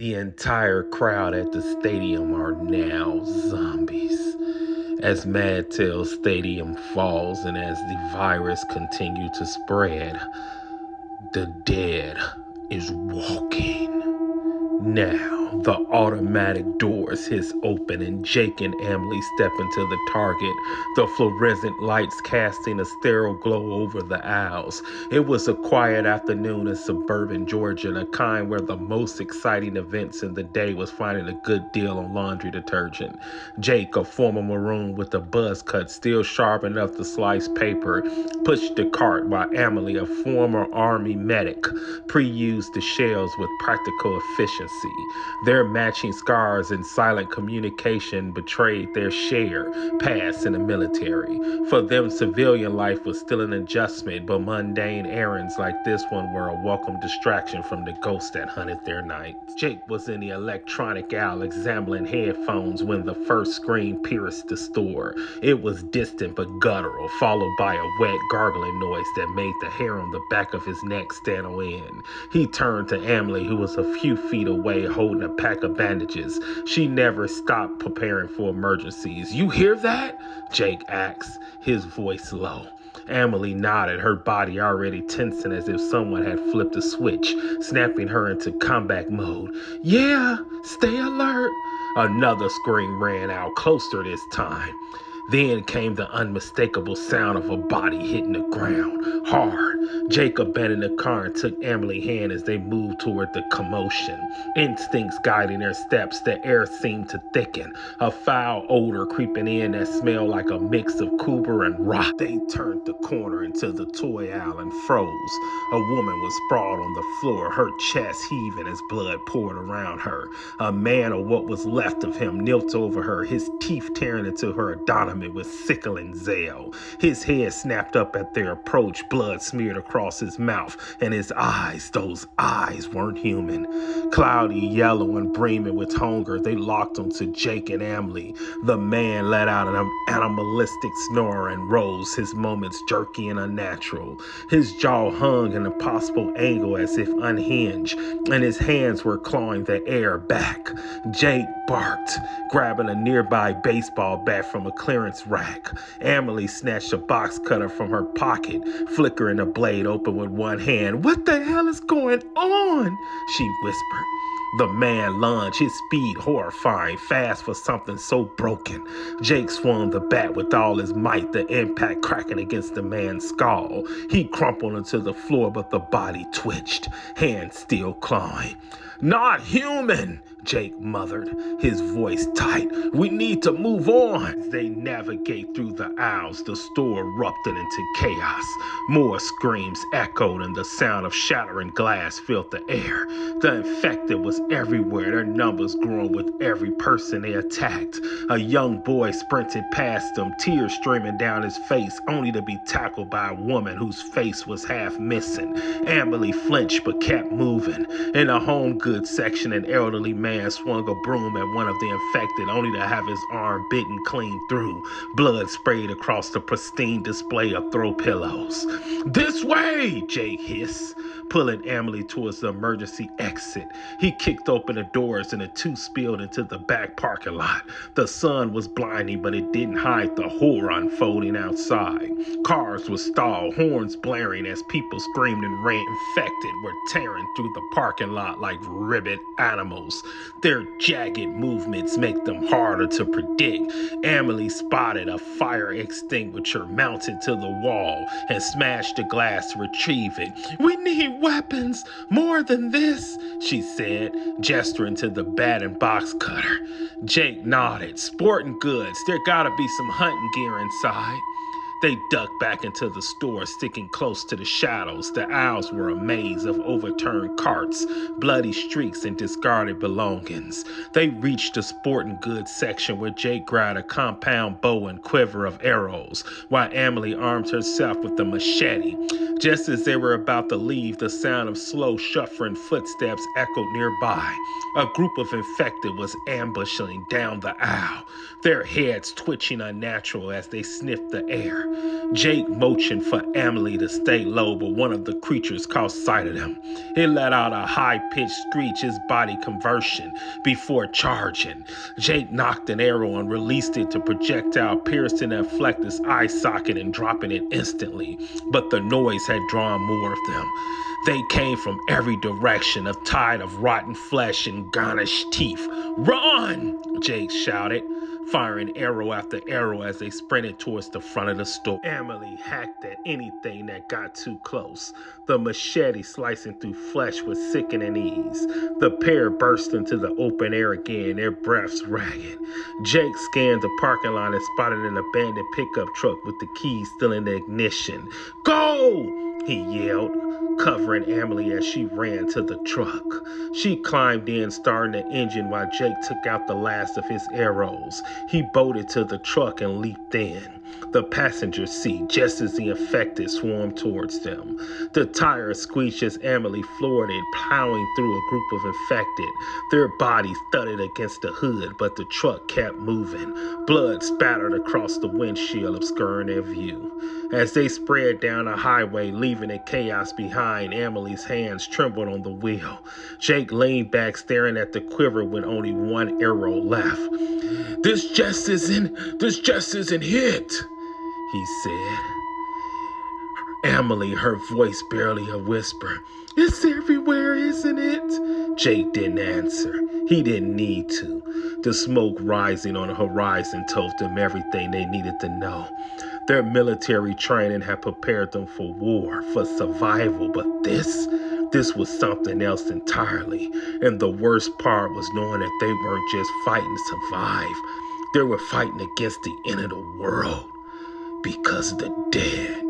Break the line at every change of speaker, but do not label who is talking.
The entire crowd at the stadium are now zombies. As Madtel Stadium falls and as the virus continues to spread, the dead is walking. Now, the automatic doors hiss open and Jake and Emily step into the target, the fluorescent lights casting a sterile glow over the aisles. It was a quiet afternoon in suburban Georgia, the kind where the most exciting events in the day was finding a good deal on laundry detergent. Jake, a former Maroon with a buzz cut still sharp enough to slice paper, pushed the cart while Emily, a former Army medic, pre-used the shells with practical efficiency. Their matching scars and silent communication betrayed their share past in the military. For them, civilian life was still an adjustment, but mundane errands like this one were a welcome distraction from the ghosts that hunted their nights. Jake was in the electronic aisle examining headphones when the first scream pierced the store. It was distant but guttural, followed by a wet gargling noise that made the hair on the back of his neck stand on end. He turned to Emily, who was a few feet away holding a pack of bandages. She never stopped preparing for emergencies. "You hear that?" Jake asked, his voice low. Emily nodded, her body already tensing as if someone had flipped a switch, snapping her into combat mode. "Yeah, stay alert." Another scream rang out, closer this time. Then came the unmistakable sound of a body hitting the ground, hard. Jake abandoned the car and took Emily's hand as they moved toward the commotion. Instincts guiding their steps, the air seemed to thicken, a foul odor creeping in that smelled like a mix of Cooper and rot. They turned the corner into the toy aisle and froze. A woman was sprawled on the floor, her chest heaving as blood poured around her. A man, or what was left of him, knelt over her, his teeth tearing into her abdomen with sickling zeal. His head snapped up at their approach, blood smeared across his mouth, and his eyes, those eyes weren't human. Cloudy, yellow, and brimming with hunger, they locked onto Jake and Emily. The man let out an animalistic snore and rose, his movements jerky and unnatural. His jaw hung in a possible angle as if unhinged, and his hands were clawing the air back. Jake barked, grabbing a nearby baseball bat from a clearance rack. Emily snatched a box cutter from her pocket, flickering the blade open with one hand. "What the hell is going on?" she whispered. The man lunged, his speed horrifying, fast for something so broken. Jake swung the bat with all his might, the impact cracking against the man's skull. He crumpled onto the floor, but the body twitched, hands still clawing. "Not human!" Jake mothered, his voice tight. "We need to move on." As they navigate through the aisles, the store erupted into chaos. More screams echoed and the sound of shattering glass filled the air. The infected was everywhere, their numbers growing with every person they attacked. A young boy sprinted past them, tears streaming down his face, only to be tackled by a woman whose face was half missing. Emily flinched but kept moving. In a home goods section, an elderly man swung a broom at one of the infected, only to have his arm bitten clean through. Blood sprayed across the pristine display of throw pillows. "This way!" Jake hissed, pulling Emily towards the emergency exit. He kicked open the doors and the two spilled into the back parking lot. The sun was blinding, but it didn't hide the horror unfolding outside. Cars were stalled, horns blaring as people screamed and ran. Infected were tearing through the parking lot like rabid animals. Their jagged movements make them harder to predict. Emily spotted a fire extinguisher mounted to the wall and smashed the glass to retrieve it. "We need weapons, more than this," she said, gesturing to the bat and box cutter. Jake nodded. "Sporting goods, there gotta be some hunting gear inside." They ducked back into the store, sticking close to the shadows. The aisles were a maze of overturned carts, bloody streaks, and discarded belongings. They reached the sporting goods section where Jake grabbed a compound bow and quiver of arrows, while Emily armed herself with a machete. Just as they were about to leave, the sound of slow, shuffling footsteps echoed nearby. A group of infected was ambushing down the aisle, their heads twitching unnatural as they sniffed the air. Jake motioned for Emily to stay low, but one of the creatures caught sight of them. It let out a high-pitched screech, his body conversion, before charging. Jake knocked an arrow and released it to projectile, piercing and flecked his eye socket and dropping it instantly. But the noise had drawn more of them. They came from every direction, a tide of rotten flesh and garnished teeth. "Run!" Jake shouted, firing arrow after arrow as they sprinted towards the front of the store. Emily hacked at anything that got too close, the machete slicing through flesh with sickening ease. The pair burst into the open air again, their breaths ragged. Jake scanned the parking lot and spotted an abandoned pickup truck with the keys still in the ignition. "Go!" he yelled, covering Emily as she ran to the truck. She climbed in, starting the engine while Jake took out the last of his arrows. He bolted to the truck and leaped in. The passenger seat, just as the infected swarmed towards them. The tires squeaked as Emily floored it, plowing through a group of infected. Their bodies thudded against the hood, but the truck kept moving. Blood spattered across the windshield, obscuring their view. As they spread down the highway, leaving the chaos behind, Emily's hands trembled on the wheel. Jake leaned back, staring at the quiver with only one arrow left. This just isn't it," he said. Emily, her voice barely a whisper. "It's everywhere, isn't it?" Jake didn't answer. He didn't need to. The smoke rising on the horizon told them everything they needed to know. Their military training had prepared them for war, for survival, but this was something else entirely. And the worst part was knowing that they weren't just fighting to survive. They were fighting against the end of the world, because the dead